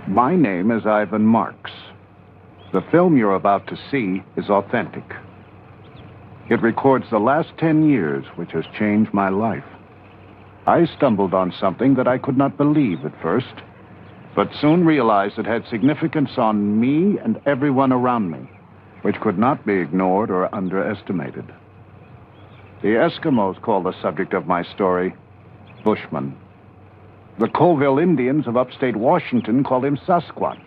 My name is Ivan Marks. The film you're about to see is authentic. It records the last 10 years, which has changed my life. I stumbled on something that I could not believe at first, but soon realized it had significance on me and everyone around me, which could not be ignored or underestimated. The Eskimos call the subject of my story Bushman. The Colville Indians of upstate Washington call him Sasquatch.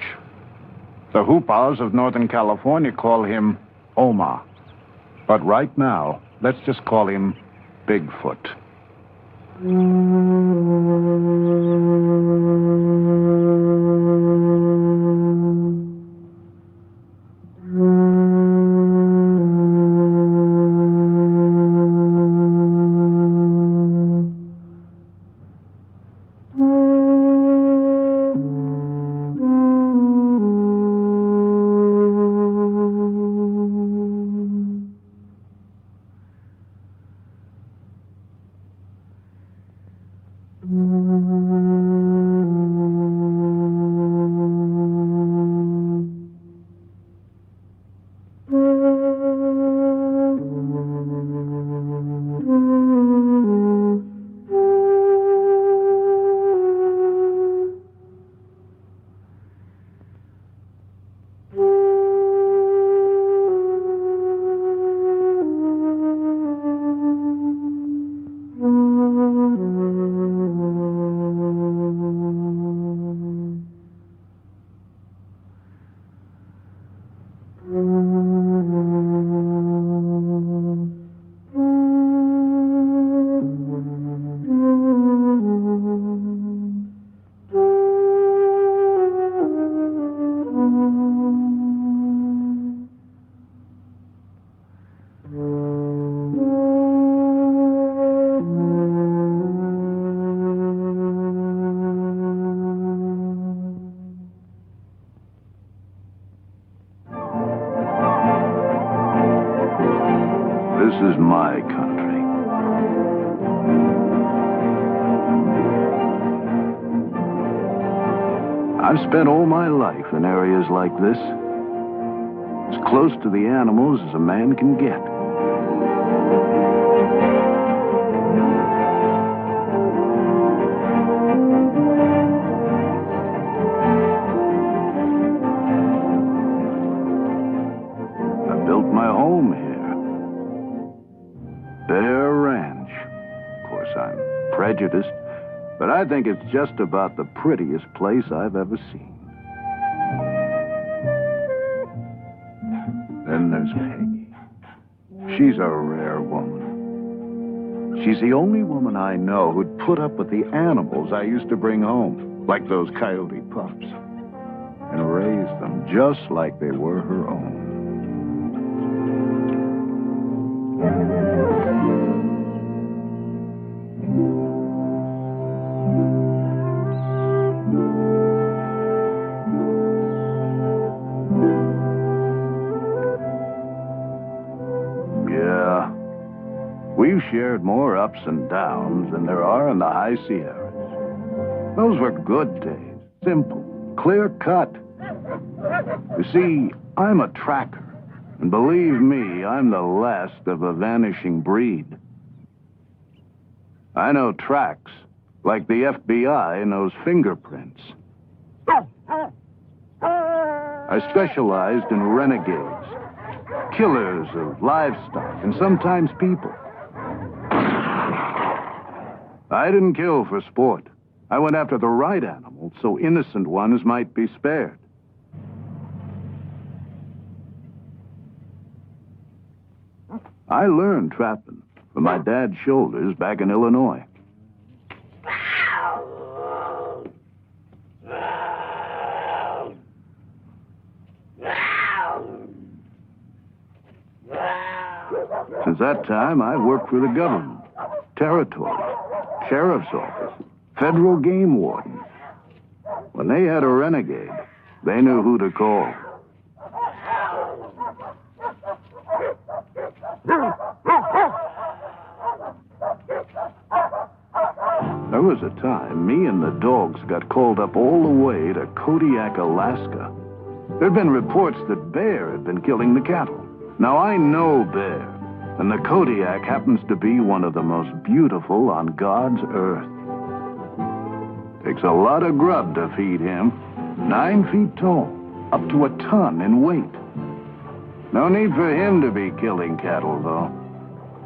The Hoopas of Northern California call him Oma. But right now, let's just call him Bigfoot. This is my country. I've spent all my life in areas like this. As close to the animals as a man can get. I built my home here. Bear Ranch. Of course, I'm prejudiced, but I think it's just about the prettiest place I've ever seen. Then there's Peggy. She's a rare woman. She's the only woman I know who'd put up with the animals I used to bring home, like those coyote pups, and raise them just like they were her own. We've shared more ups and downs than there are in the high Sierras. Those were good days. Simple, clear cut. You see, I'm a tracker. And believe me, I'm the last of a vanishing breed. I know tracks, like the FBI knows fingerprints. I specialized in renegades, killers of livestock, and sometimes people. I didn't kill for sport. I went after the right animals so innocent ones might be spared. I learned trapping from my dad's shoulders back in Illinois. Since that time, I've worked for the government, territory, sheriff's office, federal game warden. When they had a renegade, they knew who to call. There There was a time me and the dogs got called up all the way to Kodiak, Alaska. There'd been reports that Bear had been killing the cattle. Now, I know Bear, and the Kodiak happens to be one of the most beautiful on God's earth. Takes a lot of grub to feed him. 9 feet tall, up to a ton in weight. No need for him to be killing cattle, though.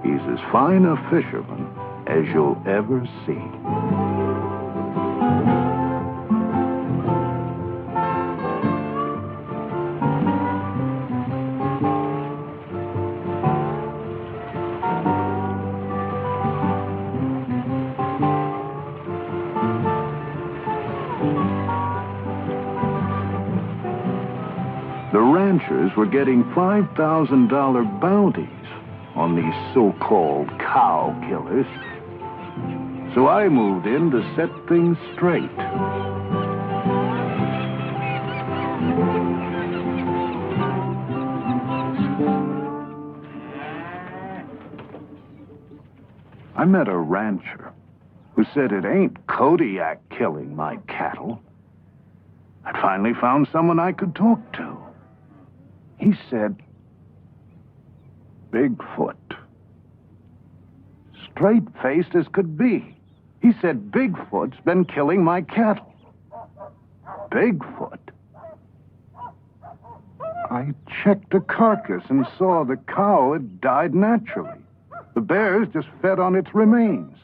He's as fine a fisherman as you'll ever see. The ranchers were getting $5,000 bounties on these so-called cow killers. So I moved in to set things straight. I met a rancher who said it ain't Kodiak killing my cattle. I'd finally found someone I could talk to. He said, Bigfoot. Straight-faced as could be. He said Bigfoot's been killing my cattle. Bigfoot? I checked the carcass and saw the cow had died naturally. The bears just fed on its remains.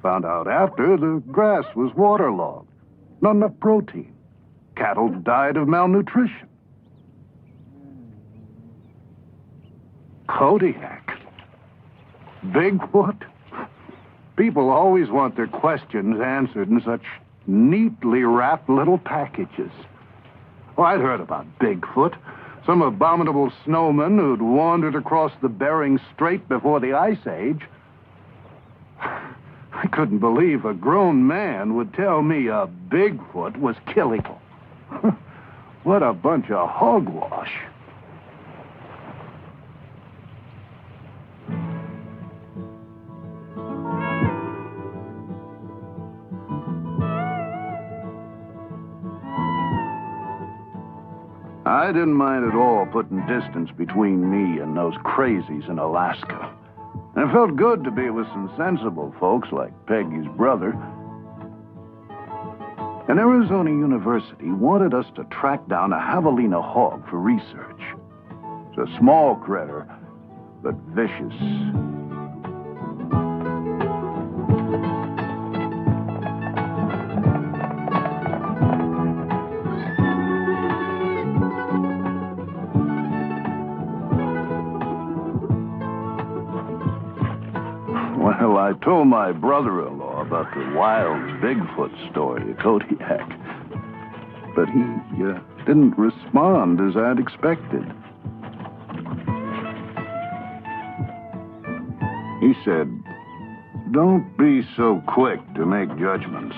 Found out after the grass was waterlogged. Not enough protein. Cattle died of malnutrition. Kodiak? Bigfoot? People always want their questions answered in such neatly wrapped little packages. Oh, I'd heard about Bigfoot. Some abominable snowman who'd wandered across the Bering Strait before the Ice Age. I couldn't believe a grown man would tell me a Bigfoot was killing him. What a bunch of hogwash. I didn't mind at all putting distance between me and those crazies in Alaska. And it felt good to be with some sensible folks like Peggy's brother. And Arizona University wanted us to track down a javelina hog for research. It's a small critter, but vicious. Well, I told my brother-in-law about the wild Bigfoot story at Kodiak, but he didn't respond as I'd expected. He said, "Don't be so quick to make judgments.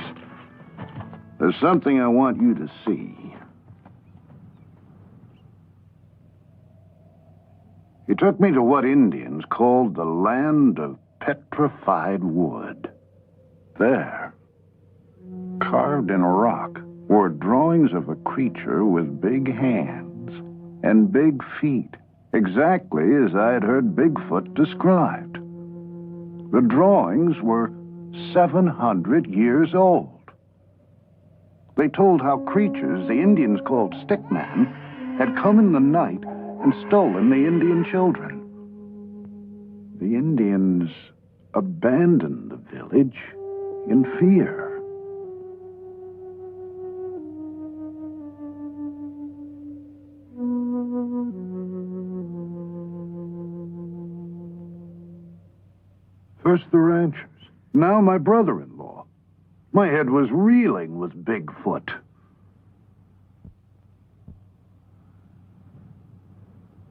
There's something I want you to see." He took me to what Indians called the land of petrified wood. There, carved in rock, were drawings of a creature with big hands and big feet, exactly as I had heard Bigfoot described. The drawings were 700 years old. They told how creatures the Indians called stickmen had come in the night and stolen the Indian children. The Indians abandoned the village in fear. First the ranchers, now my brother-in-law. My head was reeling with Bigfoot.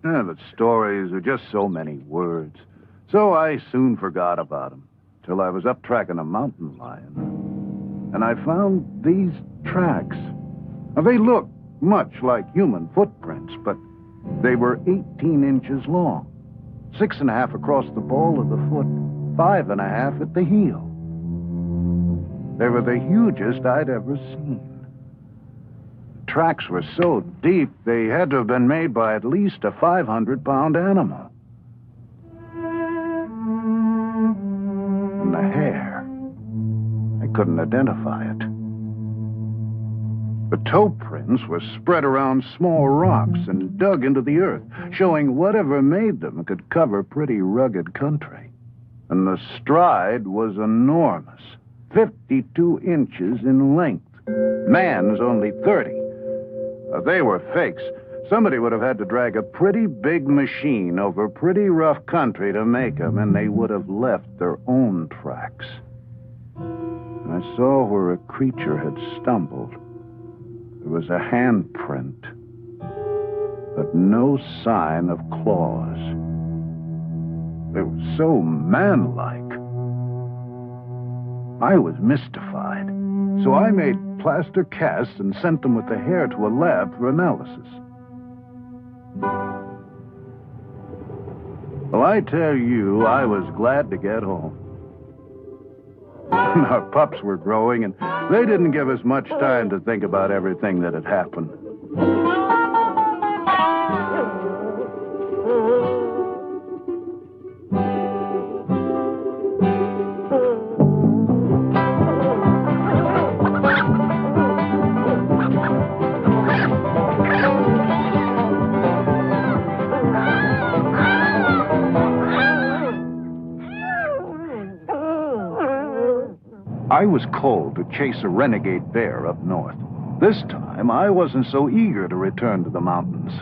But stories are just so many words. So I soon forgot about him, till I was up tracking a mountain lion. And I found these tracks. Now, they look much like human footprints, but they were 18 inches long, 6.5 across the ball of the foot, 5.5 at the heel. They were the hugest I'd ever seen. The tracks were so deep, they had to have been made by at least a 500-pound animal. And the hair, I couldn't identify it. The toe prints were spread around small rocks and dug into the earth, showing whatever made them could cover pretty rugged country. And the stride was enormous, 52 inches in length. Man's only 30. They were fakes. Somebody would have had to drag a pretty big machine over pretty rough country to make them, and they would have left their own tracks. I saw where a creature had stumbled. There was a handprint, but no sign of claws. It was so manlike. I was mystified, so I made plaster casts and sent them with the hair to a lab for analysis. Well, I tell you, I was glad to get home. Our pups were growing, and they didn't give us much time to think about everything that had happened. I was called to chase a renegade bear up north. This time, I wasn't so eager to return to the mountains.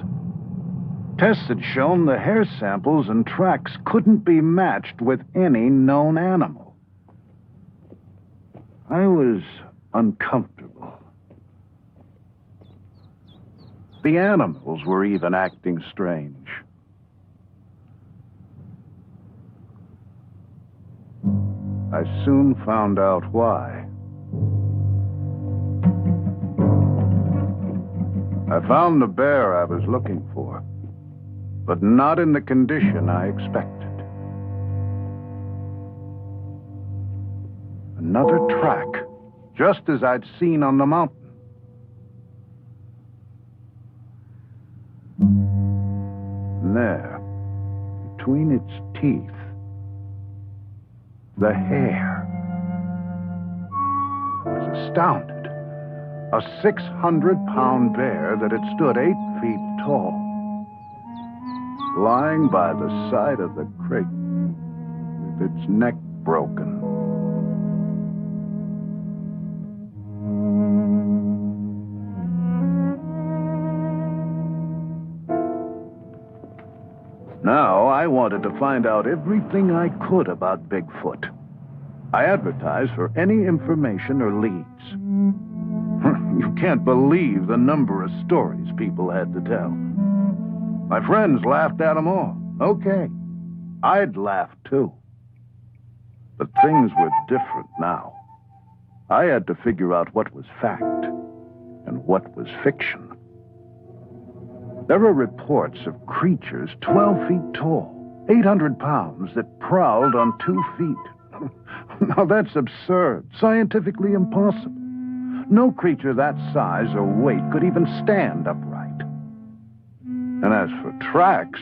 Tests had shown the hair samples and tracks couldn't be matched with any known animal. I was uncomfortable. The animals were even acting strange. I soon found out why. I found the bear I was looking for, but not in the condition I expected. Another track, just as I'd seen on the mountain. And there, between its teeth, the hair. I was astounded. A 600-pound bear that had stood 8 feet tall, lying by the side of the creek with its neck broken. Now, I wanted to find out everything I could about Bigfoot. I advertised for any information or leads. You can't believe the number of stories people had to tell. My friends laughed at them all. Okay, I'd laugh too. But things were different now. I had to figure out what was fact and what was fiction. There were reports of creatures 12 feet tall, 800 pounds, that prowled on 2 feet. Now that's absurd, scientifically impossible. No creature that size or weight could even stand upright. And as for tracks,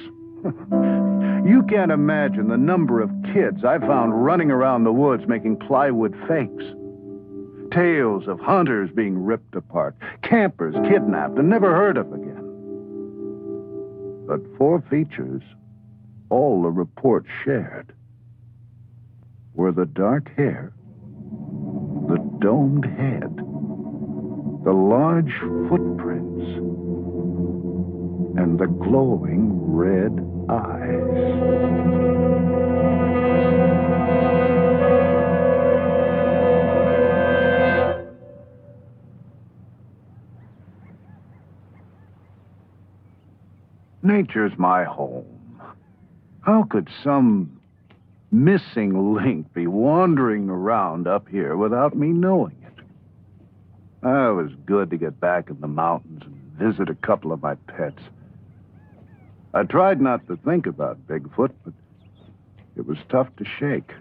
you can't imagine the number of kids I found running around the woods making plywood fakes. Tales of hunters being ripped apart, campers kidnapped and never heard of again. But 4 features all the reports shared were the dark hair, the domed head, the large footprints, and the glowing red eyes. Nature's my home. How could some missing link be wandering around up here without me knowing it? It was good to get back in the mountains and visit a couple of my pets. I tried not to think about Bigfoot, but it was tough to shake.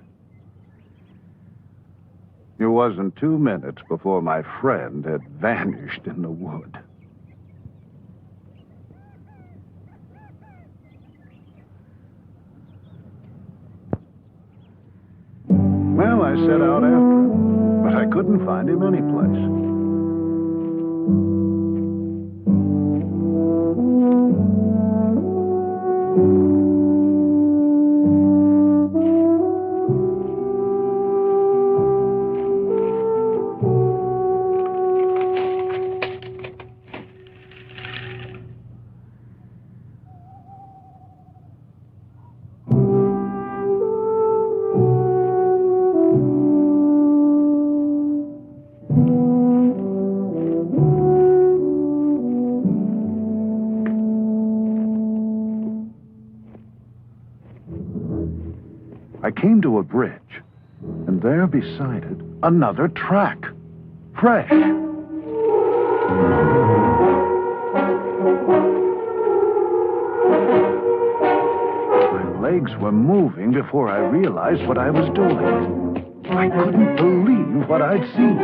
It wasn't 2 minutes before my friend had vanished in the wood. Well, I set out after him, but I couldn't find him anyplace. I came to a bridge, and there beside it, another track. Fresh. My legs were moving before I realized what I was doing. I couldn't believe what I'd seen.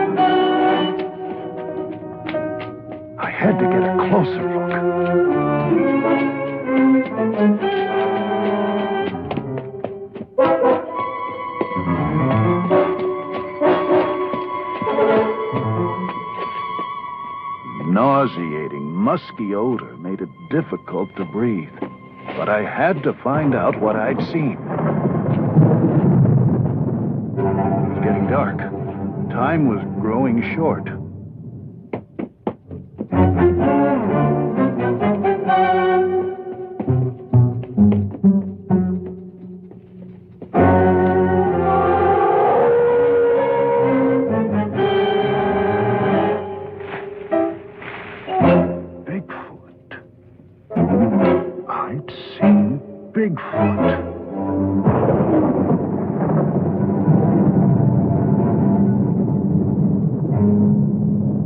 I had to get a closer look. Nauseating, musky odor made it difficult to breathe. But I had to find out what I'd seen. It was getting dark. Time was growing short. I'd seen Bigfoot.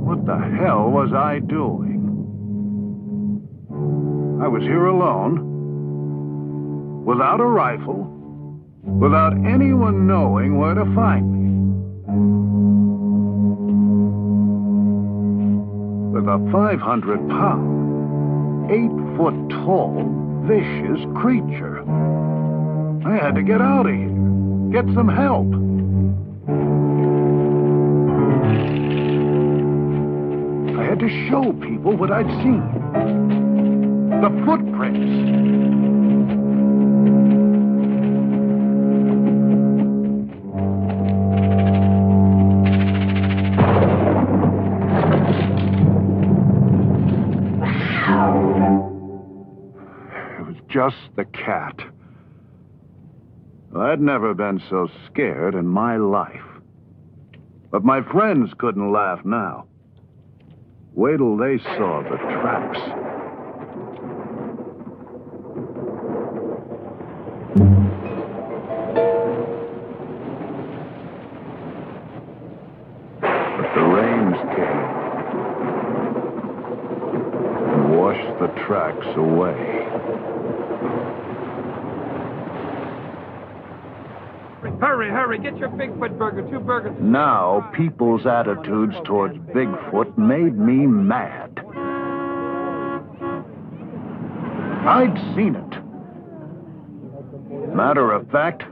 What the hell was I doing? I was here alone, without a rifle, without anyone knowing where to find me. With a 500-pound, 8-foot-tall, vicious creature. I had to get out of here. Get some help. I had to show people what I'd seen. The footprints. Just the cat. I'd never been so scared in my life. But my friends couldn't laugh now. Wait till they saw the tracks. But the rains came and washed the tracks away. Hurry, hurry, get your Bigfoot burger, 2 burgers. Now, people's attitudes towards Bigfoot made me mad. I'd seen it. Matter of fact,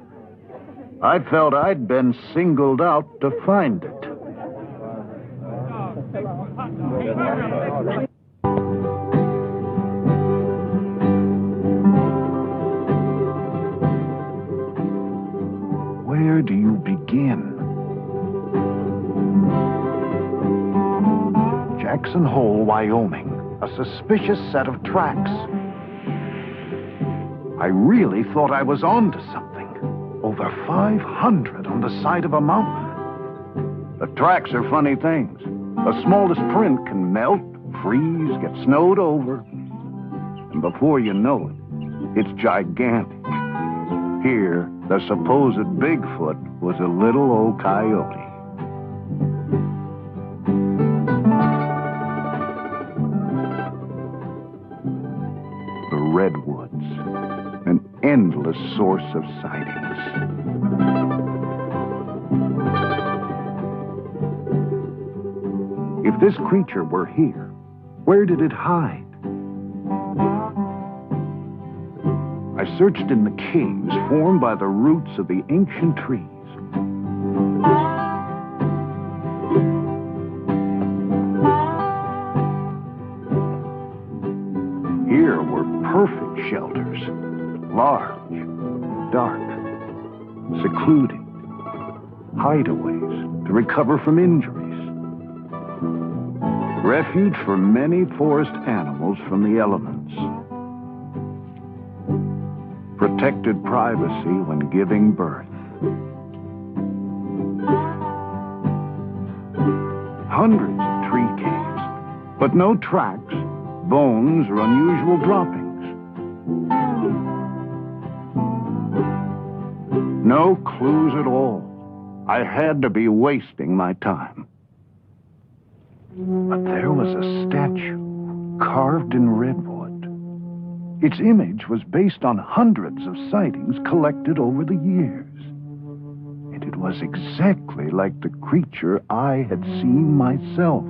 I felt I'd been singled out to find it. Where do you begin? Jackson Hole, Wyoming. A suspicious set of tracks. I really thought I was on to something. Over 500 on the side of a mountain. The tracks are funny things. The smallest print can melt, freeze, get snowed over. And before you know it, it's gigantic. Here, the supposed Bigfoot was a little old coyote. The redwoods, an endless source of sightings. If this creature were here, where did it hide? I searched in the caves formed by the roots of the ancient trees. Here were perfect shelters, large, dark, secluded, hideaways to recover from injuries. Refuge for many forest animals from the elements. Protected privacy when giving birth. Hundreds of tree caves, but no tracks, bones, or unusual droppings. No clues at all. I had to be wasting my time. But there was a statue carved in redwood. Its image was based on hundreds of sightings collected over the years. And it was exactly like the creature I had seen myself.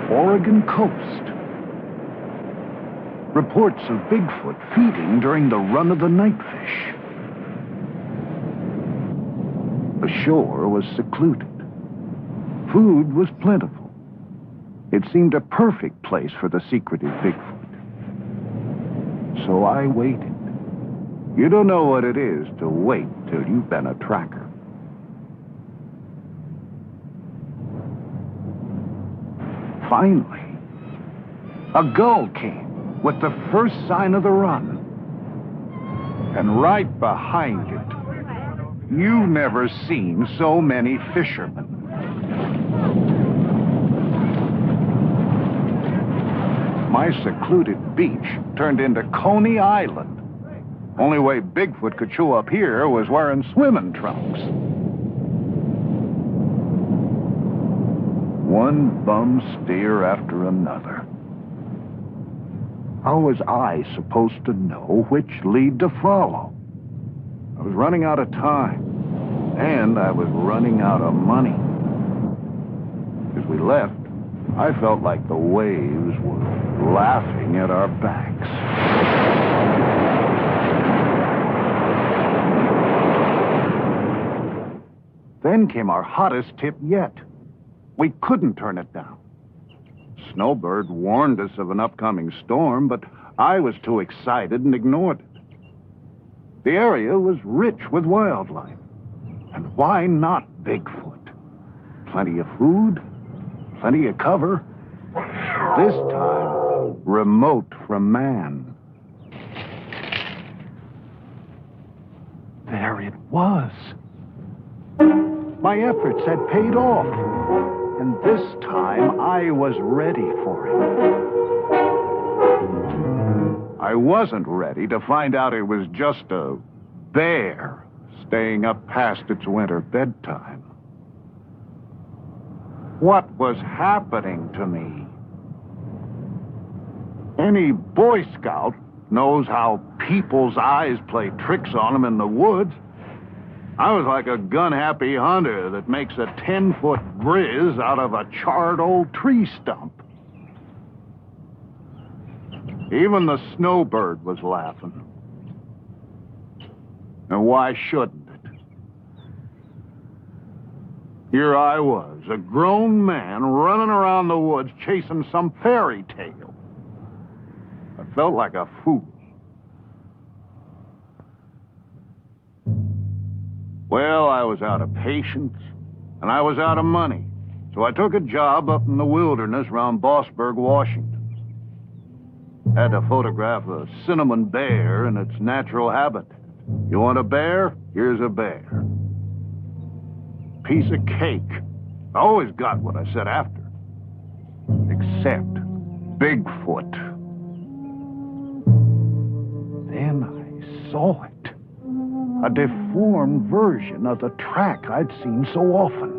Oregon coast. Reports of Bigfoot feeding during the run of the nightfish. The shore was secluded. Food was plentiful. It seemed a perfect place for the secretive Bigfoot. So I waited. You don't know what it is to wait till you've been a tracker. Finally, a gull came with the first sign of the run. And right behind it, you've never seen so many fishermen. My secluded beach turned into Coney Island. Only way Bigfoot could show up here was wearing swimming trunks. One bum steer after another. How was I supposed to know which lead to follow? I was running out of time, and I was running out of money. As we left, I felt like the waves were laughing at our backs. Then came our hottest tip yet. We couldn't turn it down. Snowbird warned us of an upcoming storm, but I was too excited and ignored it. The area was rich with wildlife. And why not Bigfoot? Plenty of food, plenty of cover. This time, remote from man. There it was. My efforts had paid off. And this time, I was ready for it. I wasn't ready to find out it was just a bear staying up past its winter bedtime. What was happening to me? Any Boy Scout knows how people's eyes play tricks on them in the woods. I was like a gun-happy hunter that makes a 10-foot grizz out of a charred old tree stump. Even the snowbird was laughing. And why shouldn't it? Here I was, a grown man running around the woods chasing some fairy tale. I felt like a fool. Well, I was out of patience, and I was out of money. So I took a job up in the wilderness around Bossburg, Washington. Had to photograph a cinnamon bear in its natural habitat. You want a bear? Here's a bear. Piece of cake. I always got what I said after. Except Bigfoot. Then I saw it. A deformed version of the track I'd seen so often.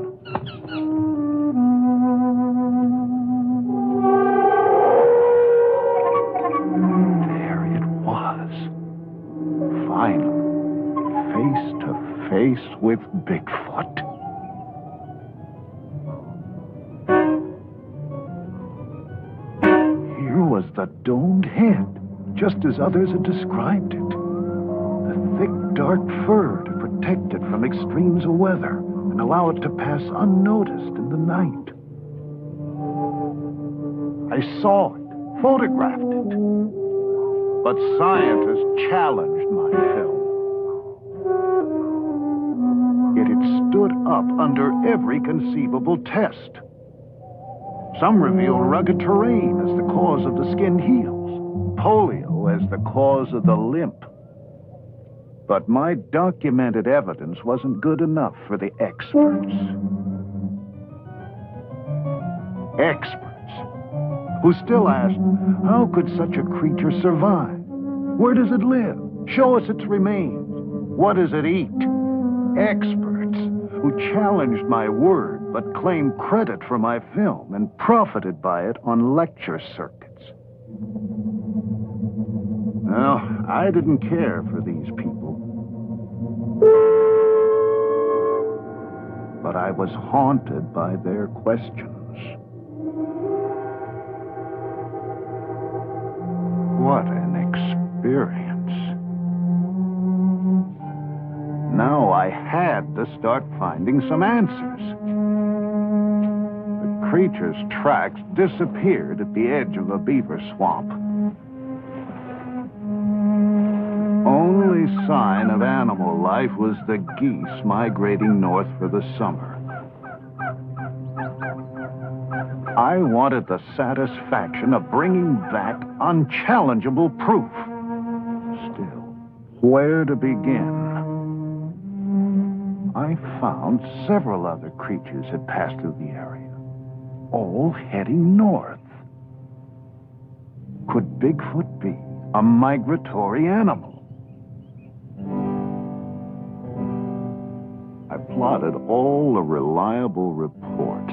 There it was. Finally, face to face with Bigfoot. Here was the domed head, just as others had described it. The thick, dark fur to protect it from extremes of weather and allow it to pass unnoticed in the night. I saw it, photographed it. But scientists challenged my film. Yet it stood up under every conceivable test. Some revealed rugged terrain as the cause of the skinned heels, polio as the cause of the limp. But my documented evidence wasn't good enough for the experts. Experts who still asked, how could such a creature survive? Where does it live? Show us its remains. What does it eat? Experts who challenged my word but claimed credit for my film and profited by it on lecture circuits. Well, I didn't care for these people. But I was haunted by their questions. What an experience. Now I had to start finding some answers. The creature's tracks disappeared at the edge of a beaver swamp. Only sign of animal life was the geese migrating north for the summer. I wanted the satisfaction of bringing back unchallengeable proof. Still, where to begin? I found several other creatures had passed through the area, all heading north. Could Bigfoot be a migratory animal? I plotted all the reliable reports.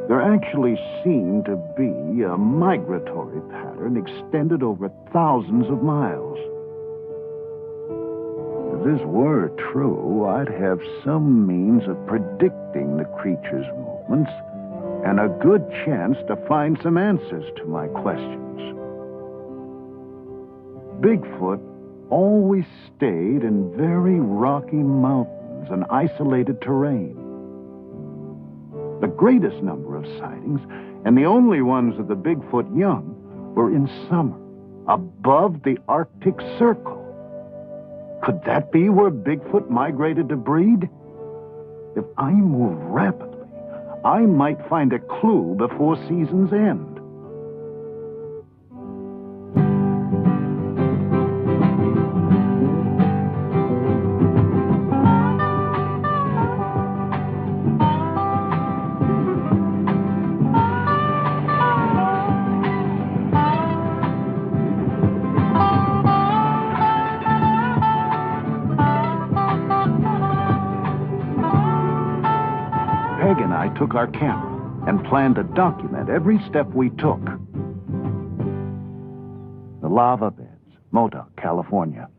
There actually seemed to be a migratory pattern extended over thousands of miles. If this were true, I'd have some means of predicting the creature's movements and a good chance to find some answers to my questions. Bigfoot always stayed in very rocky mountains and isolated terrain. The greatest number of sightings, and the only ones of the Bigfoot young, were in summer, above the Arctic Circle. Could that be where Bigfoot migrated to breed? If I move rapidly, I might find a clue before season's end. Peg and I took our camera and planned to document every step we took. The lava beds, Modoc, California.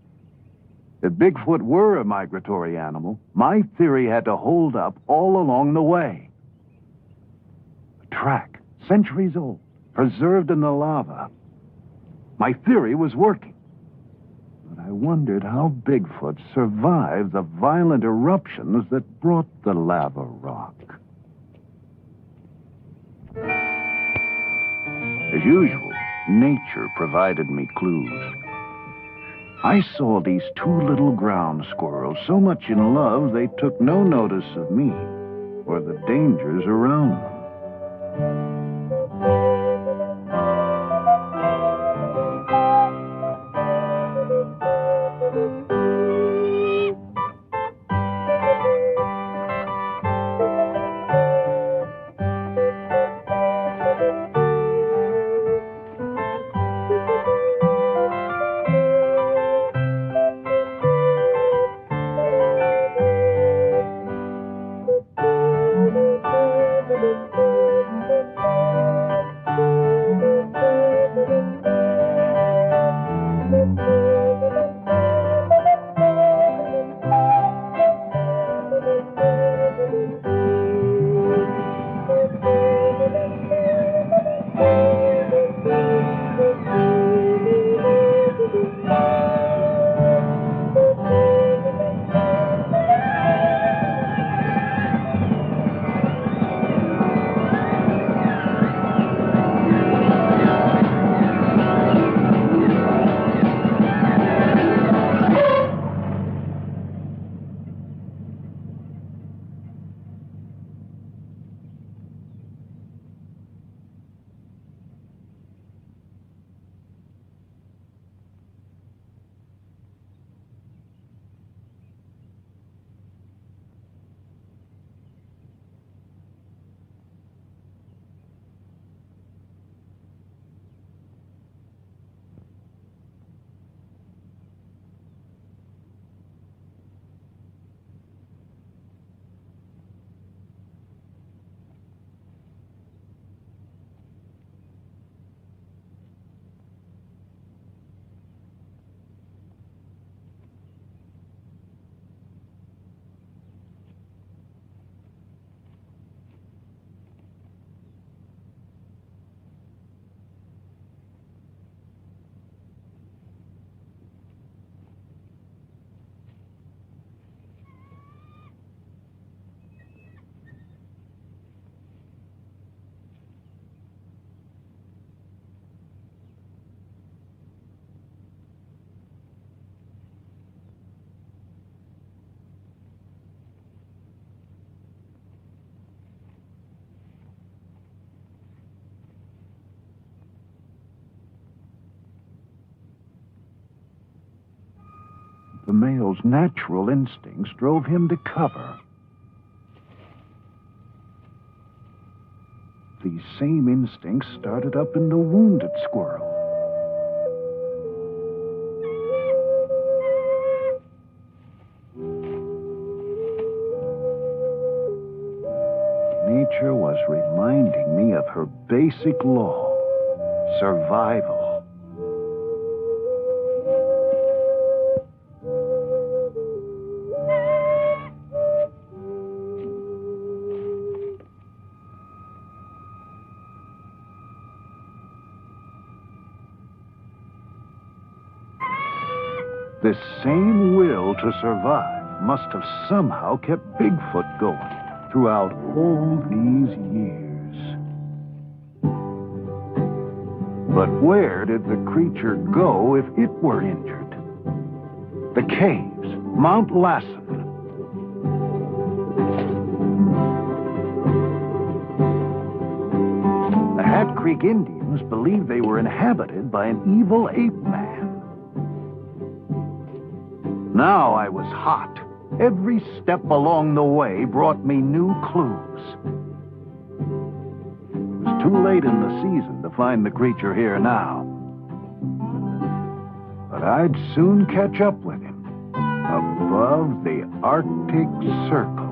If Bigfoot were a migratory animal, my theory had to hold up all along the way. A track, centuries old, preserved in the lava. My theory was working. But I wondered how Bigfoot survived the violent eruptions that brought the lava rock. As usual, nature provided me clues. I saw these two little ground squirrels so much in love they took no notice of me or the dangers around them. The male's natural instincts drove him to cover. These same instincts started up in the wounded squirrel. Nature was reminding me of her basic law: survival. This same will to survive must have somehow kept Bigfoot going throughout all these years. But where did the creature go if it were injured? The caves, Mount Lassen. The Hat Creek Indians believed they were inhabited by an evil ape man. Now I was hot. Every step along the way brought me new clues. It was too late in the season to find the creature here now. But I'd soon catch up with him above the Arctic Circle.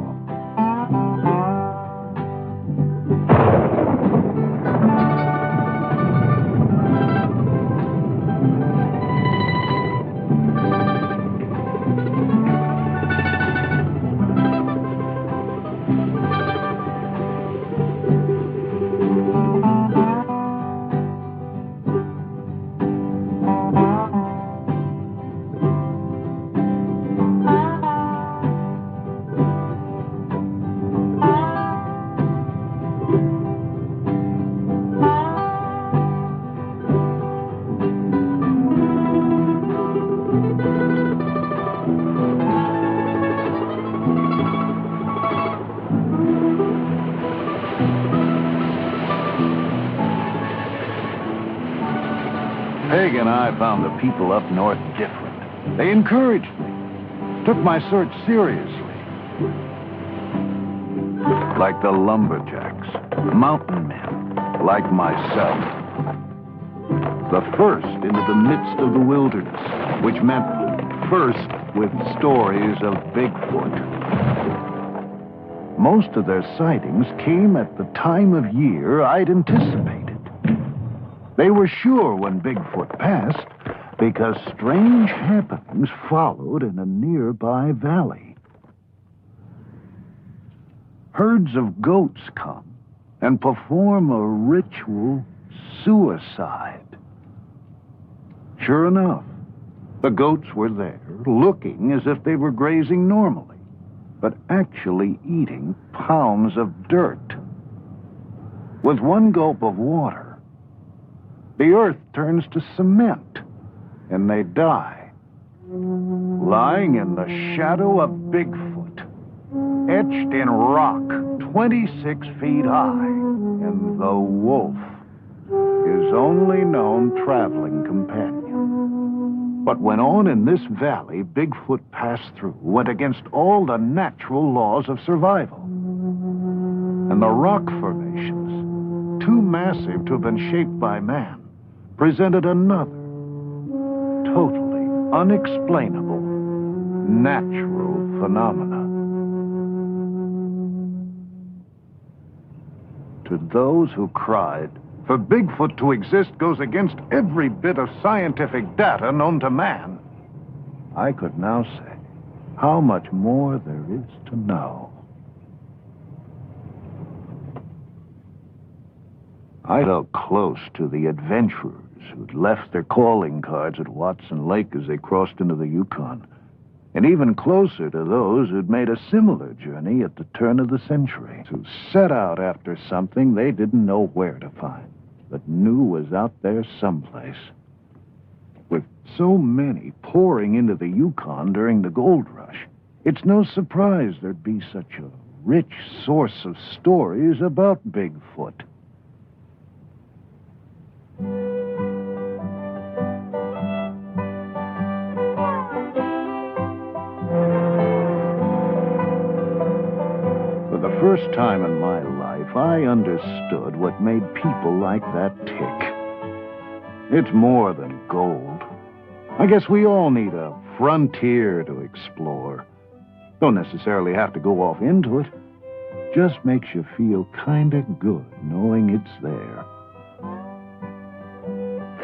Peg and I found the people up north different. They encouraged me, took my search seriously. Like the lumberjacks, mountain men, like myself. The first into the midst of the wilderness, which meant first with stories of Bigfoot. Most of their sightings came at the time of year I'd anticipated. They were sure when Bigfoot passed because strange happenings followed in a nearby valley. Herds of goats come and perform a ritual suicide. Sure enough, the goats were there, looking as if they were grazing normally, but actually eating pounds of dirt. With one gulp of water, the earth turns to cement, and they die, lying in the shadow of Bigfoot, etched in rock 26 feet high, and the wolf, his only known traveling companion. What went on in this valley Bigfoot passed through went against all the natural laws of survival. And the rock formations, too massive to have been shaped by man, presented another, totally unexplainable, natural phenomena. To those who cried, for Bigfoot to exist goes against every bit of scientific data known to man, I could now say how much more there is to know. I felt close to the adventurers who'd left their calling cards at Watson Lake as they crossed into the Yukon, and even closer to those who'd made a similar journey at the turn of the century, who set out after something they didn't know where to find, but knew was out there someplace. With so many pouring into the Yukon during the gold rush, it's no surprise there'd be such a rich source of stories about Bigfoot. first time in my life, I understood what made people like that tick. It's more than gold. I guess we all need a frontier to explore. Don't necessarily have to go off into it. Just makes you feel kinda good knowing it's there.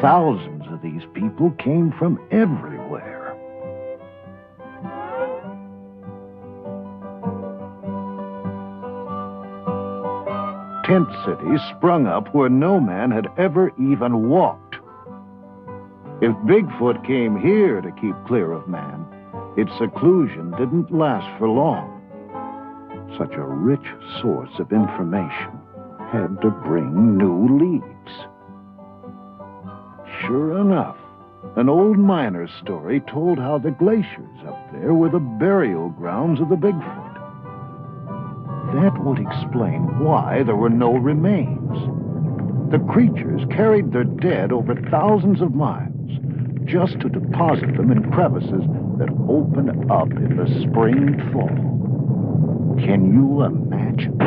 Thousands of these people came from everywhere. Tent cities sprung up where no man had ever even walked. If Bigfoot came here to keep clear of man, its seclusion didn't last for long. Such a rich source of information had to bring new leads. Sure enough, an old miner's story told how the glaciers up there were the burial grounds of the Bigfoot. That would explain why there were no remains. The creatures carried their dead over thousands of miles just to deposit them in crevices that opened up in the spring and fall. Can you imagine?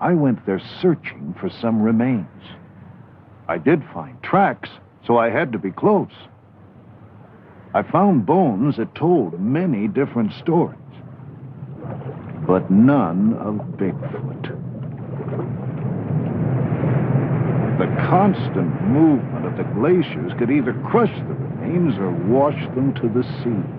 I went there searching for some remains. I did find tracks, so I had to be close. I found bones that told many different stories, but none of Bigfoot. The constant movement of the glaciers could either crush the remains or wash them to the sea.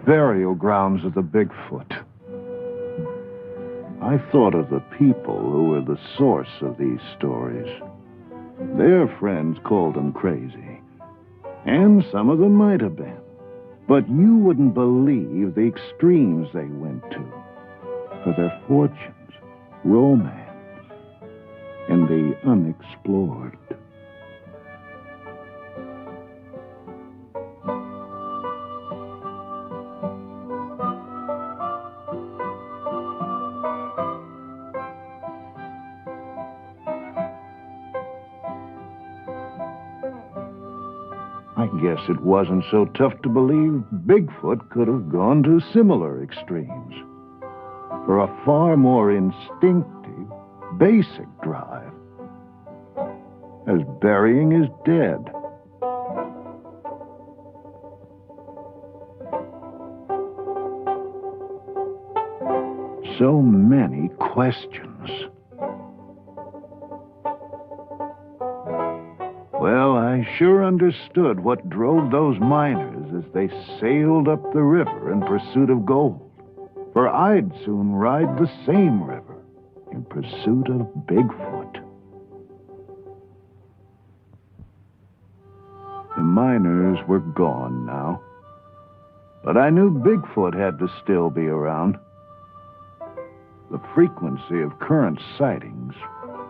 Burial grounds of the Bigfoot. I thought of the people who were the source of these stories. Their friends called them crazy, and some of them might have been. But you wouldn't believe the extremes they went to for their fortunes, romance, and the unexplored. I guess it wasn't so tough to believe Bigfoot could have gone to similar extremes for a far more instinctive, basic drive, as burying his dead. So many questions. Well, I sure understood what drove those miners as they sailed up the river in pursuit of gold. For I'd soon ride the same river in pursuit of Bigfoot. The miners were gone now, but I knew Bigfoot had to still be around. The frequency of current sightings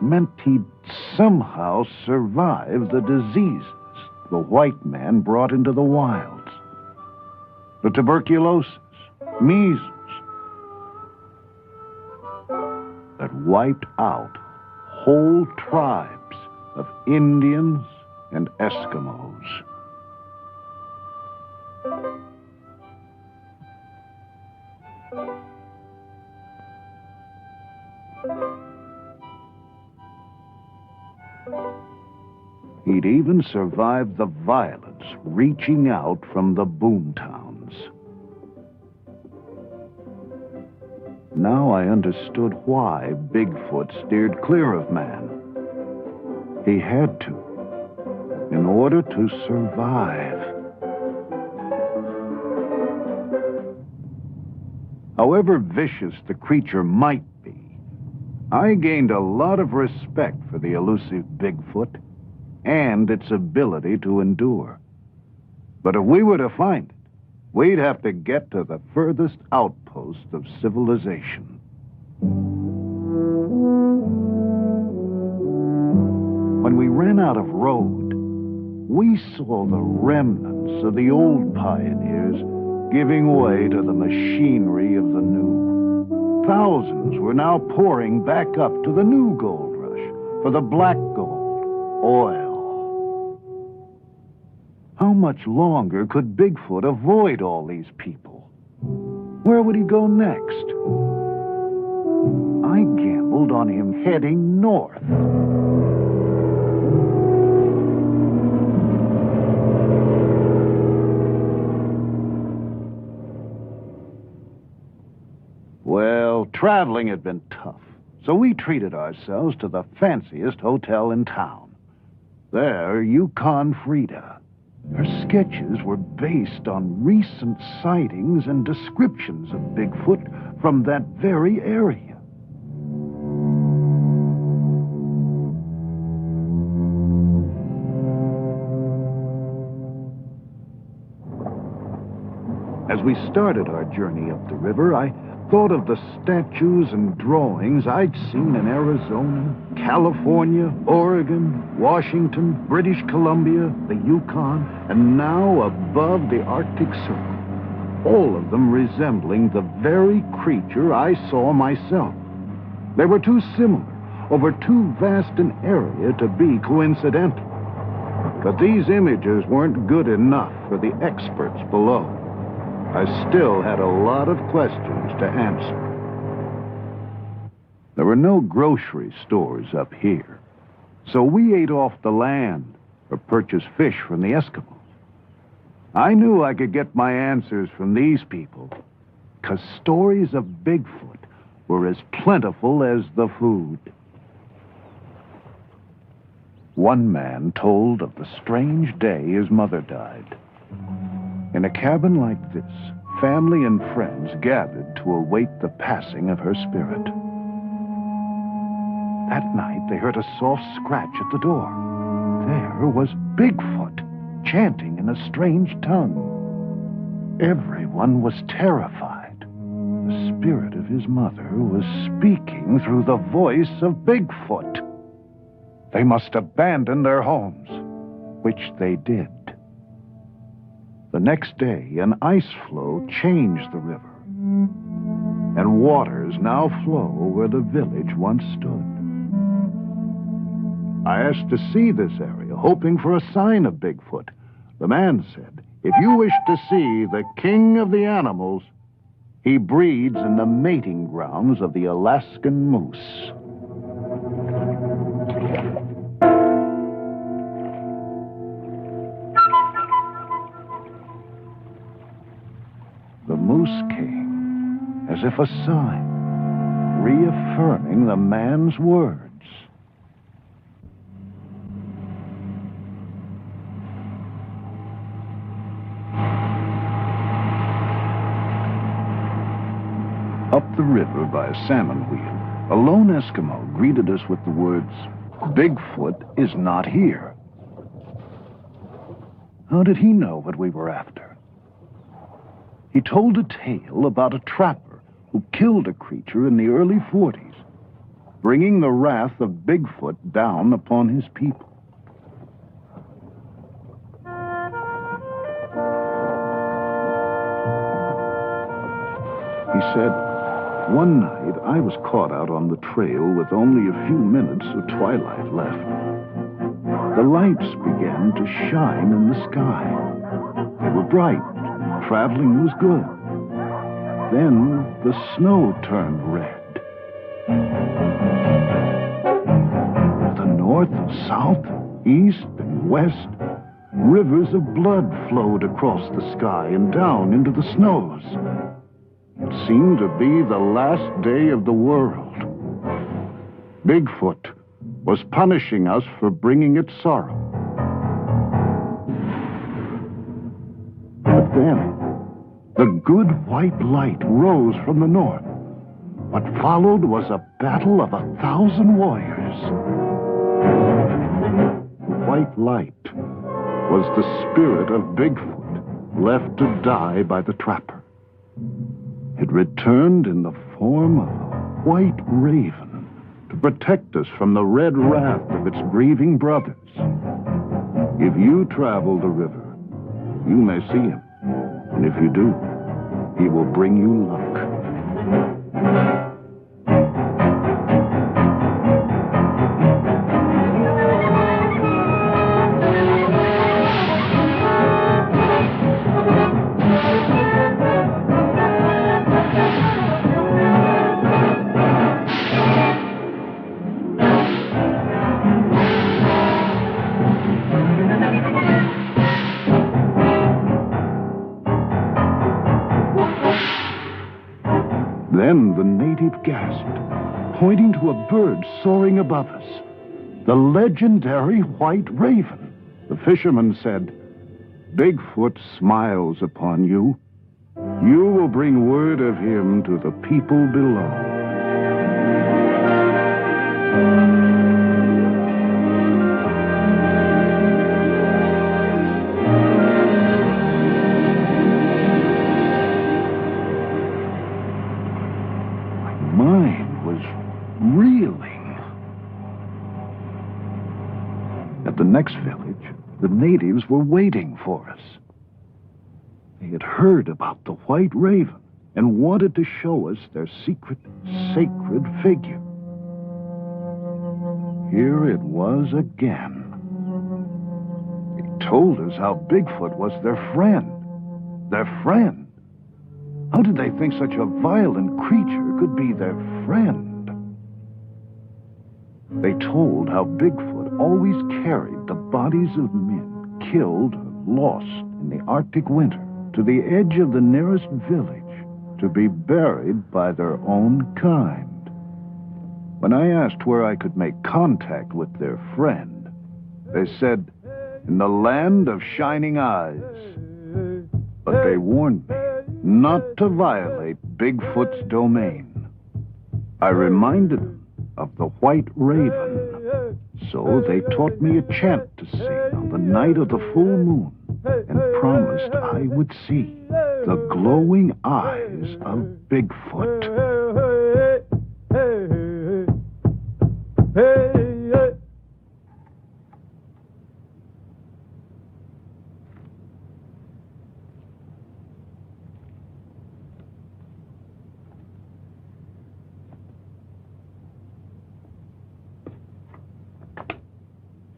meant he'd somehow survive the diseases the white man brought into the wilds. The tuberculosis, measles, that wiped out whole tribes of Indians and Eskimos. He'd even survived the violence reaching out from the boomtowns. Now I understood why Bigfoot steered clear of man. He had to, in order to survive. However vicious the creature might be, I gained a lot of respect for the elusive Bigfoot and its ability to endure. But if we were to find it, we'd have to get to the furthest outpost of civilization. When we ran out of road, we saw the remnants of the old pioneers giving way to the machinery of the new. Thousands were now pouring back up to the new gold rush for the black gold, oil. How much longer could Bigfoot avoid all these people? Where would he go next? I gambled on him heading north. Well, traveling had been tough, so we treated ourselves to the fanciest hotel in town. There, Yukon Frida. Her sketches were based on recent sightings and descriptions of Bigfoot from that very area. As we started our journey up the river, I thought of the statues and drawings I'd seen in Arizona, California, Oregon, Washington, British Columbia, the Yukon, and now above the Arctic Circle, all of them resembling the very creature I saw myself. They were too similar, over too vast an area to be coincidental. But these images weren't good enough for the experts below. I still had a lot of questions to answer. There were no grocery stores up here, so we ate off the land or purchased fish from the Eskimos. I knew I could get my answers from these people, because stories of Bigfoot were as plentiful as the food. One man told of the strange day his mother died. In a cabin like this, family and friends gathered to await the passing of her spirit. That night, they heard a soft scratch at the door. There was Bigfoot, chanting in a strange tongue. Everyone was terrified. The spirit of his mother was speaking through the voice of Bigfoot. They must abandon their homes, which they did. The next day, an ice floe changed the river, and waters now flow where the village once stood. I asked to see this area, hoping for a sign of Bigfoot. The man said, if you wish to see the king of the animals, he breeds in the mating grounds of the Alaskan moose. The moose came, as if a sign, reaffirming the man's words. Up the river by a salmon wheel, a lone Eskimo greeted us with the words, "Bigfoot is not here." How did he know what we were after? He told a tale about a trapper who killed a creature in the early 40s, bringing the wrath of Bigfoot down upon his people. He said, one night I was caught out on the trail with only a few minutes of twilight left. The lights began to shine in the sky. They were bright. Traveling was good. Then the snow turned red. To the north, south, east, and west, rivers of blood flowed across the sky and down into the snows. It seemed to be the last day of the world. Bigfoot was punishing us for bringing it sorrow. But then, the good white light rose from the north. What followed was a battle of 1,000 warriors. The white light was the spirit of Bigfoot, left to die by the trapper. It returned in the form of a white raven, to protect us from the red wrath of its grieving brothers. If you travel the river, you may see him. And if you do, he will bring you luck. Then the native gasped, pointing to a bird soaring above us. The legendary white raven. The fisherman said, "Bigfoot smiles upon you. You will bring word of him to the people below." Mind was reeling. At the next village, the natives were waiting for us. They had heard about the white raven and wanted to show us their secret, sacred figure. Here it was again. They told us how Bigfoot was their friend. Their friend. How did they think such a violent creature could be their friend? They told how Bigfoot always carried the bodies of men killed or lost in the Arctic winter to the edge of the nearest village to be buried by their own kind. When I asked where I could make contact with their friend, they said, "In the land of shining eyes." But they warned me not to violate Bigfoot's domain. I reminded them of the white raven, so they taught me a chant to sing on the night of the full moon and promised I would see the glowing eyes of Bigfoot.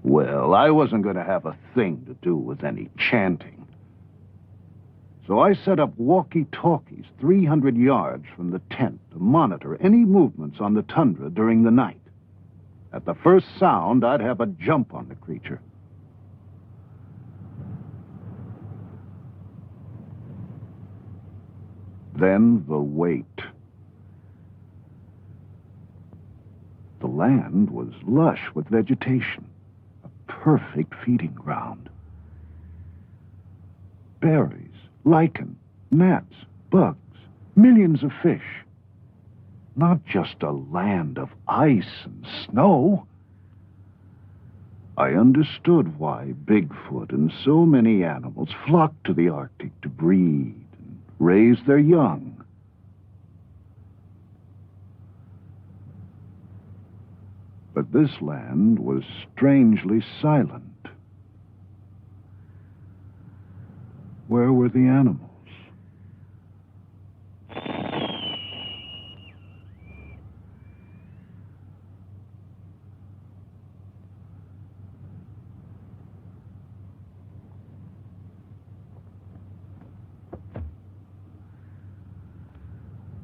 Well, I wasn't going to have a thing to do with any chanting. So I set up walkie-talkies 300 yards from the tent to monitor any movements on the tundra during the night. At the first sound, I'd have a jump on the creature. Then the wait. The land was lush with vegetation. Perfect feeding ground. Berries, lichen, gnats, bugs, millions of fish. Not just a land of ice and snow. I understood why Bigfoot and so many animals flocked to the Arctic to breed and raise their young. But this land was strangely silent. Where were the animals?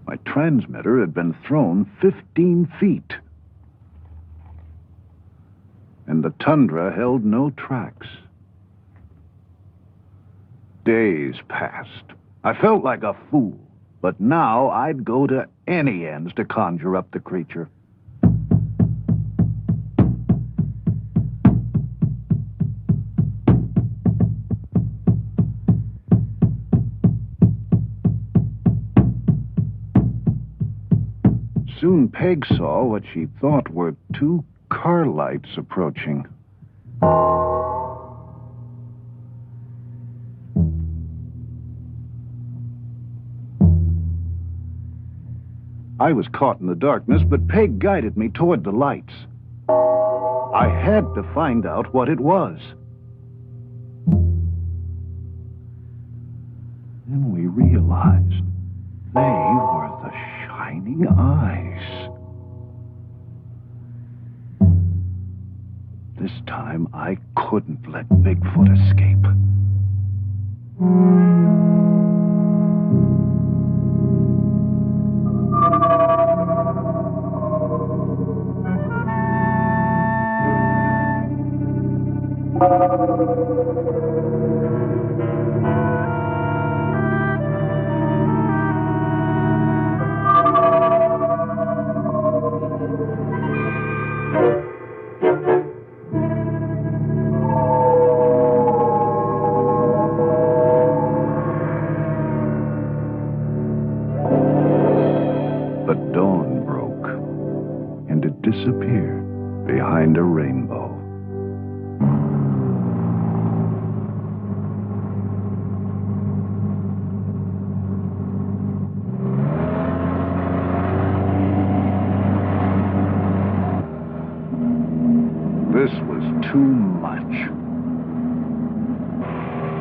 My transmitter had been thrown 15 feet. And the tundra held no tracks. Days passed. I felt like a fool, but now I'd go to any ends to conjure up the creature. Soon Peg saw what she thought were two car lights approaching. I was caught in the darkness, but Peg guided me toward the lights. I had to find out what it was. Then we realized they were the shining eyes. This time, I couldn't let Bigfoot escape. But dawn broke, and it disappeared behind a rainbow. This was too much.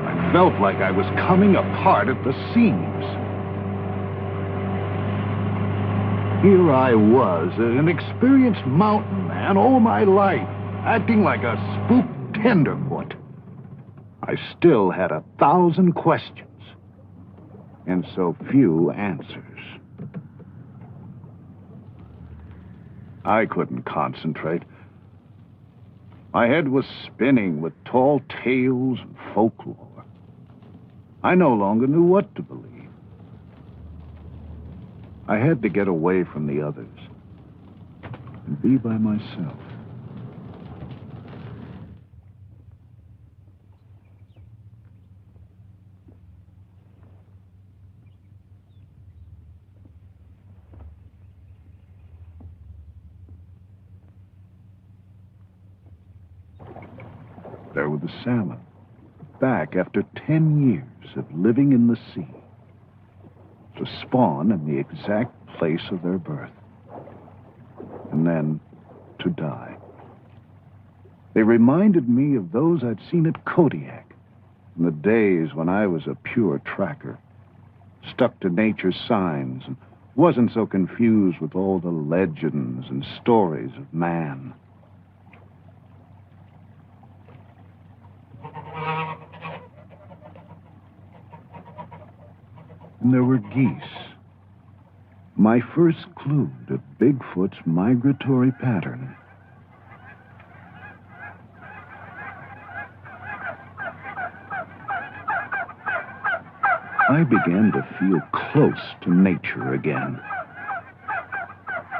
I felt like I was coming apart at the seams. Here I was, an experienced mountain man all my life, acting like a spooked tenderfoot. I still had 1,000 questions, and so few answers. I couldn't concentrate. My head was spinning with tall tales and folklore. I no longer knew what to believe. I had to get away from the others and be by myself. There were the salmon, back after 10 years of living in the sea, to spawn in the exact place of their birth, and then to die. They reminded me of those I'd seen at Kodiak in the days when I was a pure tracker, stuck to nature's signs and wasn't so confused with all the legends and stories of man. And there were geese. My first clue to Bigfoot's migratory pattern. I began to feel close to nature again.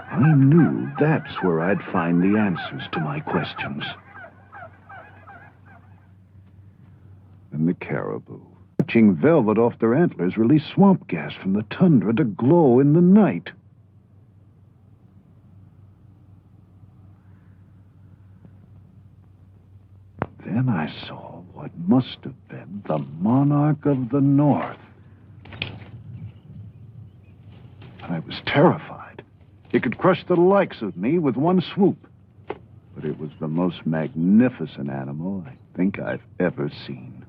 I knew that's where I'd find the answers to my questions. And the caribou, watching velvet off their antlers, release swamp gas from the tundra to glow in the night. Then I saw what must have been the monarch of the North. I was terrified. It could crush the likes of me with one swoop. But it was the most magnificent animal I think I've ever seen.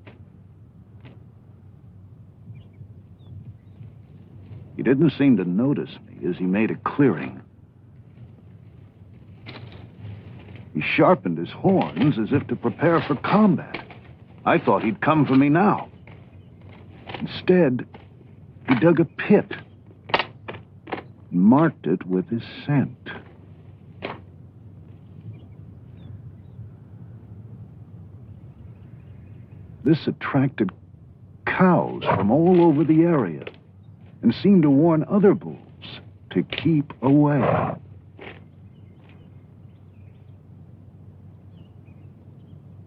He didn't seem to notice me as he made a clearing. He sharpened his horns as if to prepare for combat. I thought he'd come for me now. Instead, he dug a pit and marked it with his scent. This attracted cows from all over the area and seemed to warn other bulls to keep away.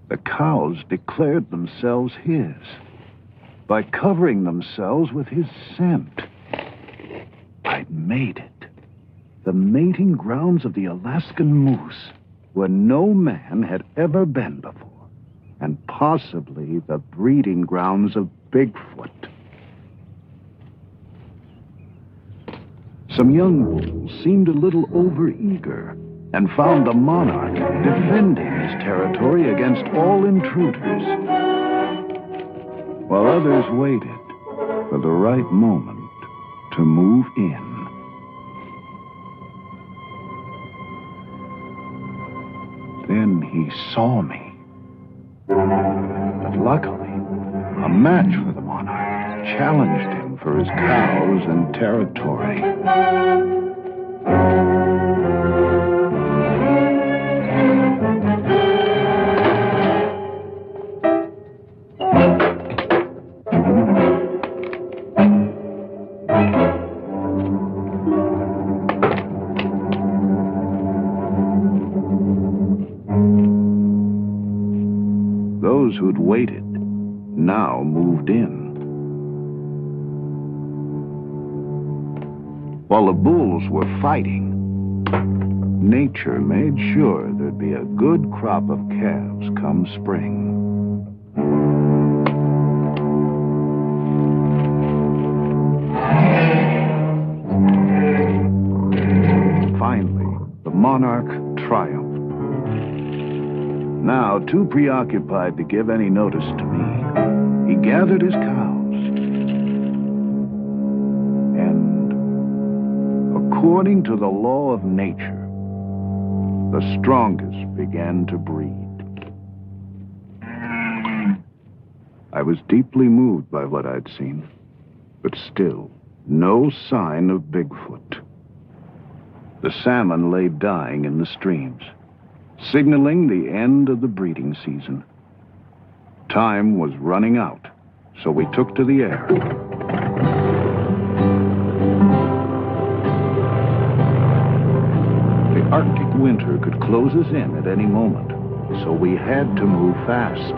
The cows declared themselves his by covering themselves with his scent. I'd made it. The mating grounds of the Alaskan moose, where no man had ever been before, and possibly the breeding grounds of Bigfoot. Some young bulls seemed a little overeager and found the monarch defending his territory against all intruders, while others waited for the right moment to move in. Then he saw me. But luckily, a match for the monarch challenged him for his cows and territory. Those who'd waited now moved in. While the bulls were fighting, nature made sure there'd be a good crop of calves come spring. Finally, the monarch triumphed. Now, too preoccupied to give any notice to me, he gathered his cows. And, according to the law of nature, the strongest began to breed. I was deeply moved by what I'd seen, but still, no sign of Bigfoot. The salmon lay dying in the streams, signaling the end of the breeding season. Time was running out, so we took to the air. The Arctic winter could close us in at any moment, so we had to move fast.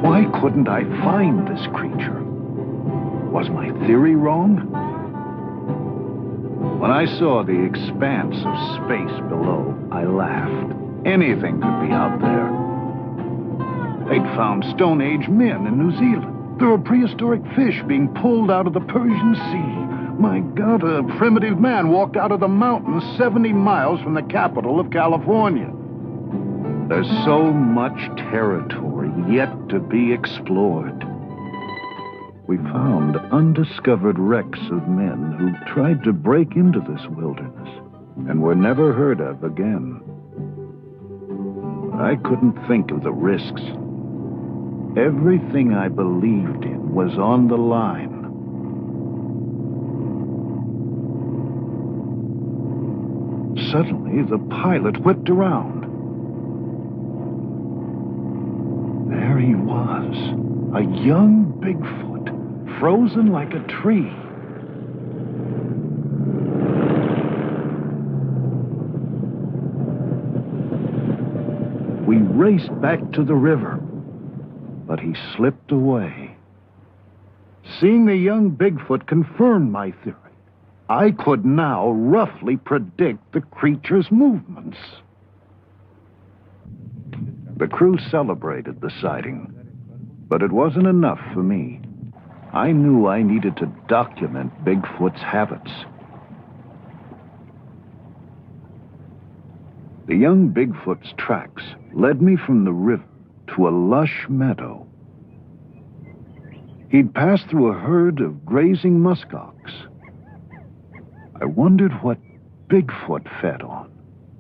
Why couldn't I find this creature? Was my theory wrong? When I saw the expanse of space below, I laughed. Anything could be out there. They'd found Stone Age men in New Zealand. There were prehistoric fish being pulled out of the Persian Sea. My God, a primitive man walked out of the mountains 70 miles from the capital of California. There's so much territory yet to be explored. We found undiscovered wrecks of men who tried to break into this wilderness and were never heard of again. I couldn't think of the risks. Everything I believed in was on the line. Suddenly, the pilot whipped around. There he was, a young Bigfoot, frozen like a tree. We raced back to the river, but he slipped away. Seeing the young Bigfoot confirmed my theory. I could now roughly predict the creature's movements. The crew celebrated the sighting, but it wasn't enough for me. I knew I needed to document Bigfoot's habits. The young Bigfoot's tracks led me from the river to a lush meadow. He'd passed through a herd of grazing muskox. I wondered what Bigfoot fed on.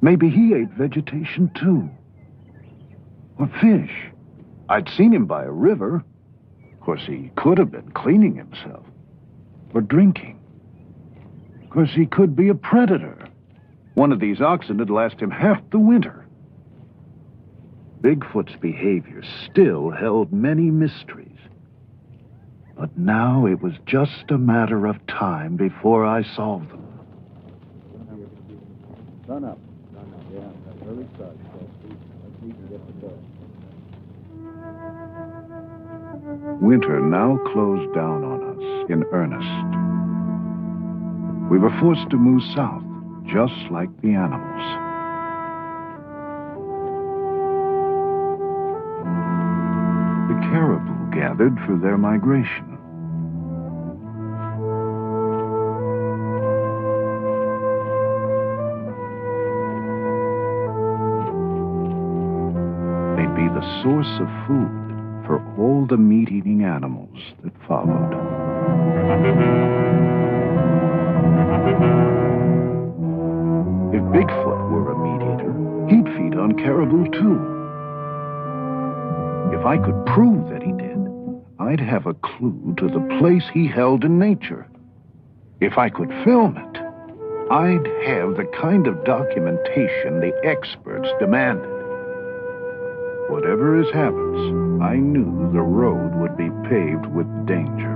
Maybe he ate vegetation too. Or fish. I'd seen him by a river. Of course, he could have been cleaning himself. Or drinking. Of course, he could be a predator. One of these oxen had lasted him half the winter. Bigfoot's behavior still held many mysteries. But now it was just a matter of time before I solved them. Sun up. Yeah, that's where we start. Let's see if we can get the door. Winter now closed down on us in earnest. We were forced to move south, just like the animals. The caribou gathered for their migration. a source of food for all the meat-eating animals that followed. If Bigfoot were a meat-eater, he'd feed on caribou too. If I could prove that he did, I'd have a clue to the place he held in nature. If I could film it, I'd have the kind of documentation the experts demanded. Whatever his habits, I knew the road would be paved with danger.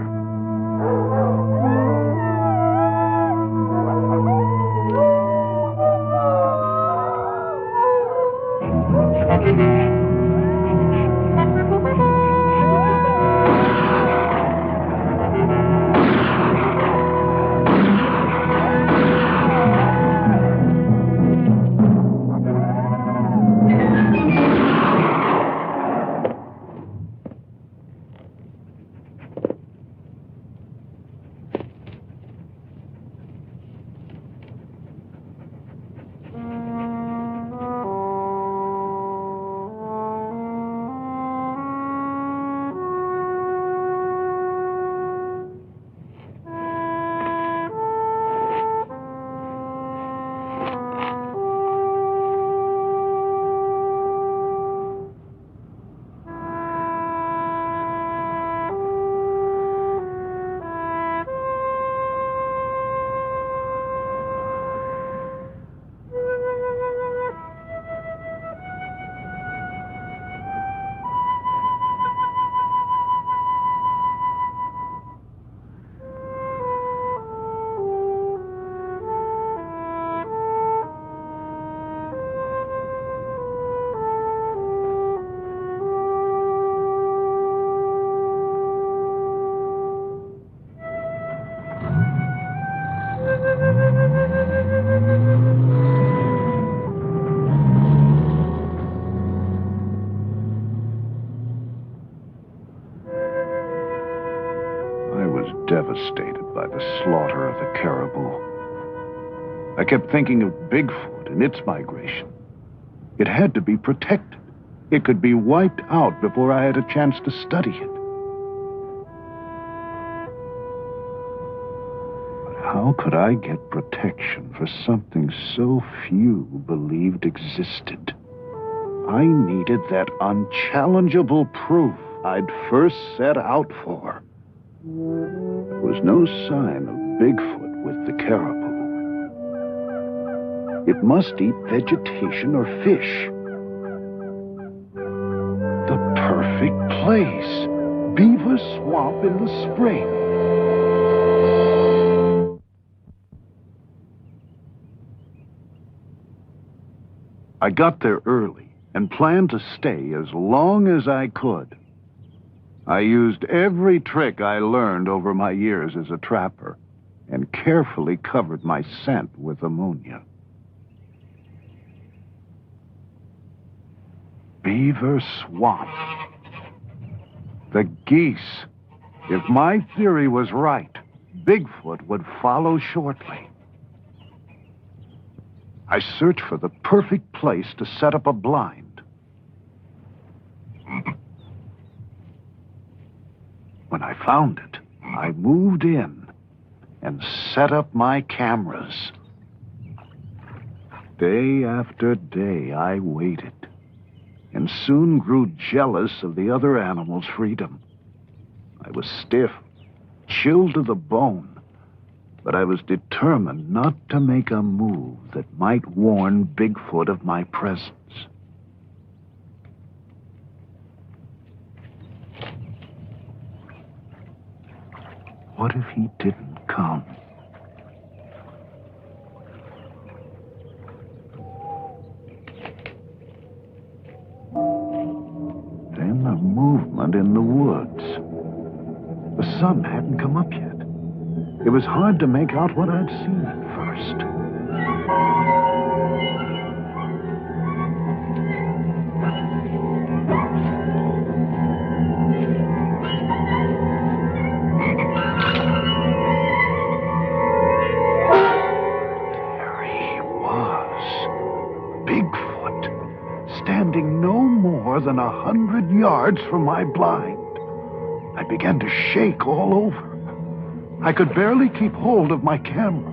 Devastated by the slaughter of the caribou. I kept thinking of Bigfoot and its migration. It had to be protected. It could be wiped out before I had a chance to study it. But how could I get protection for something so few believed existed? I needed that unchallengeable proof I'd first set out for. There was no sign of Bigfoot with the caribou. It must eat vegetation or fish. The perfect place. Beaver Swamp in the spring. I got there early and planned to stay as long as I could. I used every trick I learned over my years as a trapper and carefully covered my scent with ammonia. Beaver Swamp. The geese. If my theory was right, Bigfoot would follow shortly. I searched for the perfect place to set up a blind. When I found it, I moved in and set up my cameras. Day after day, I waited and soon grew jealous of the other animals' freedom. I was stiff, chilled to the bone, but I was determined not to make a move that might warn Bigfoot of my presence. What if he didn't come? Then a movement in the woods. The sun hadn't come up yet. It was hard to make out what I'd seen at first. standing no more than 100 yards from my blind. I began to shake all over. I could barely keep hold of my camera.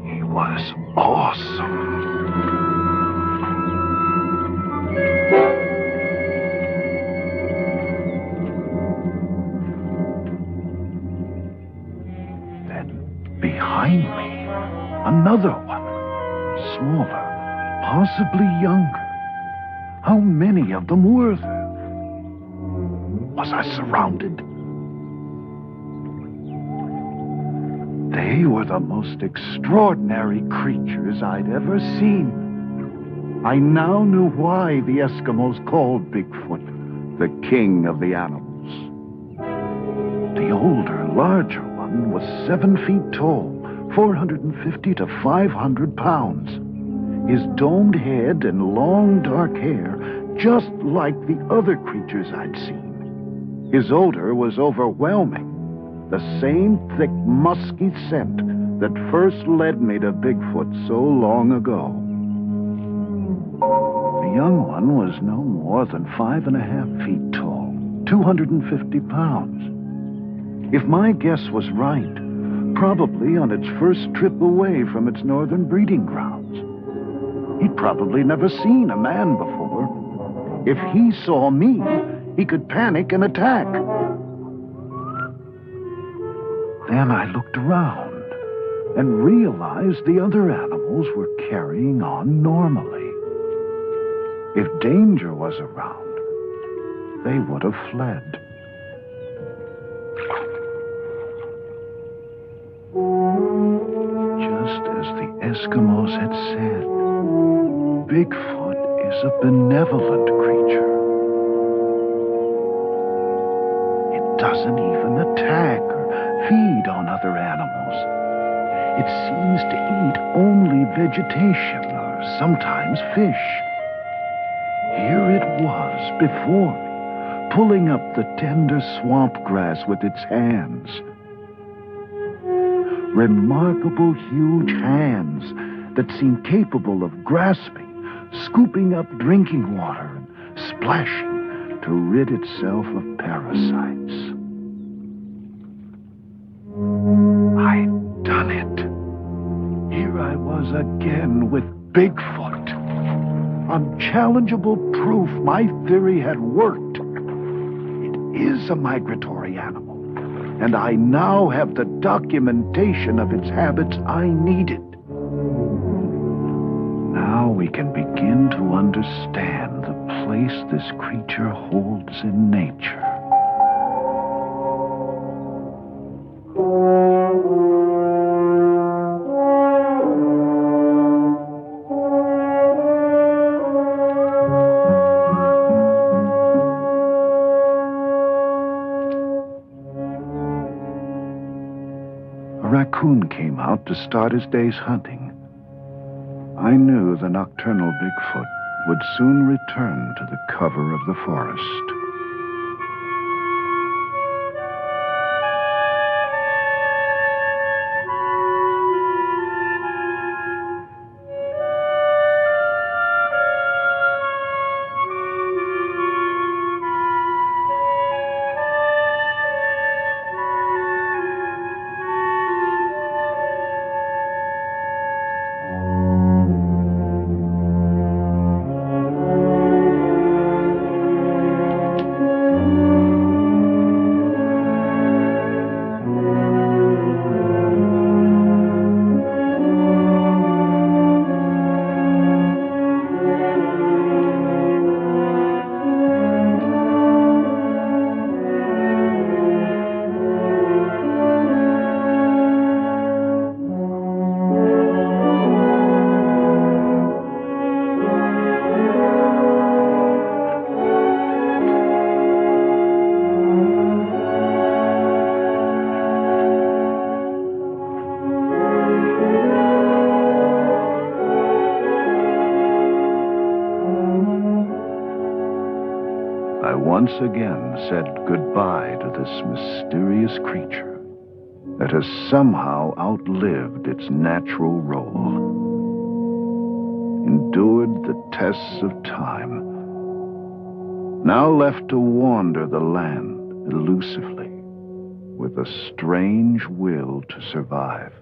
He was awesome. Then, behind me, another one. Smaller, possibly younger. How many of them were there? Was I surrounded? They were the most extraordinary creatures I'd ever seen. I now knew why the Eskimos called Bigfoot the king of the animals. The older, larger one was 7 feet tall, 450 to 500 pounds. His domed head and long dark hair, just like the other creatures I'd seen. His odor was overwhelming. The same thick, musky scent that first led me to Bigfoot so long ago. The young one was no more than 5.5 feet tall, 250 pounds. If my guess was right, probably on its first trip away from its northern breeding grounds. He'd probably never seen a man before. If he saw me, he could panic and attack. Then I looked around and realized the other animals were carrying on normally. If danger was around, they would have fled. Just as the Eskimos had said, Bigfoot is a benevolent creature. It doesn't even attack or feed on other animals. It seems to eat only vegetation or sometimes fish. Here it was before me, pulling up the tender swamp grass with its hands. Remarkable huge hands that seemed capable of grasping, scooping up drinking water, and splashing to rid itself of parasites. I'd done it. Here I was again with Bigfoot. Unchallengeable proof my theory had worked. It is a migratory animal, and I now have the documentation of its habits I needed. Now we can begin to understand the place this creature holds in nature. A raccoon came out to start his day's hunting. I knew the nocturnal Bigfoot would soon return to the cover of the forest. I once again said goodbye to this mysterious creature that has somehow outlived its natural role. endured the tests of time, now left to wander the land elusively, with a strange will to survive.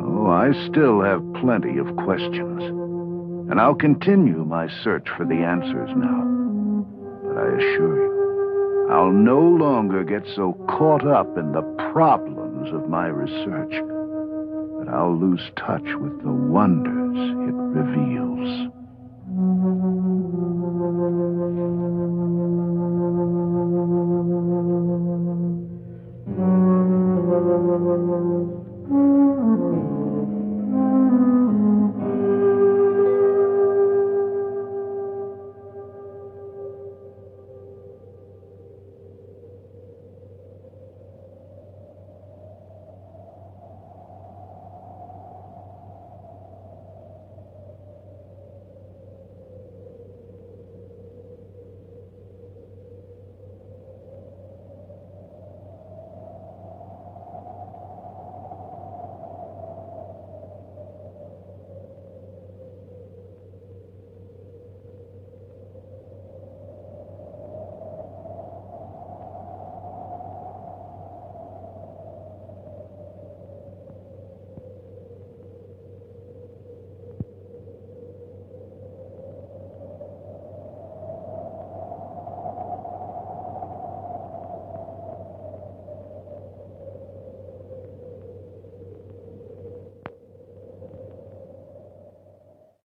Oh, I still have plenty of questions, and I'll continue my search for the answers now. But I assure you, I'll no longer get so caught up in the problems of my research that I'll lose touch with the wonders it reveals.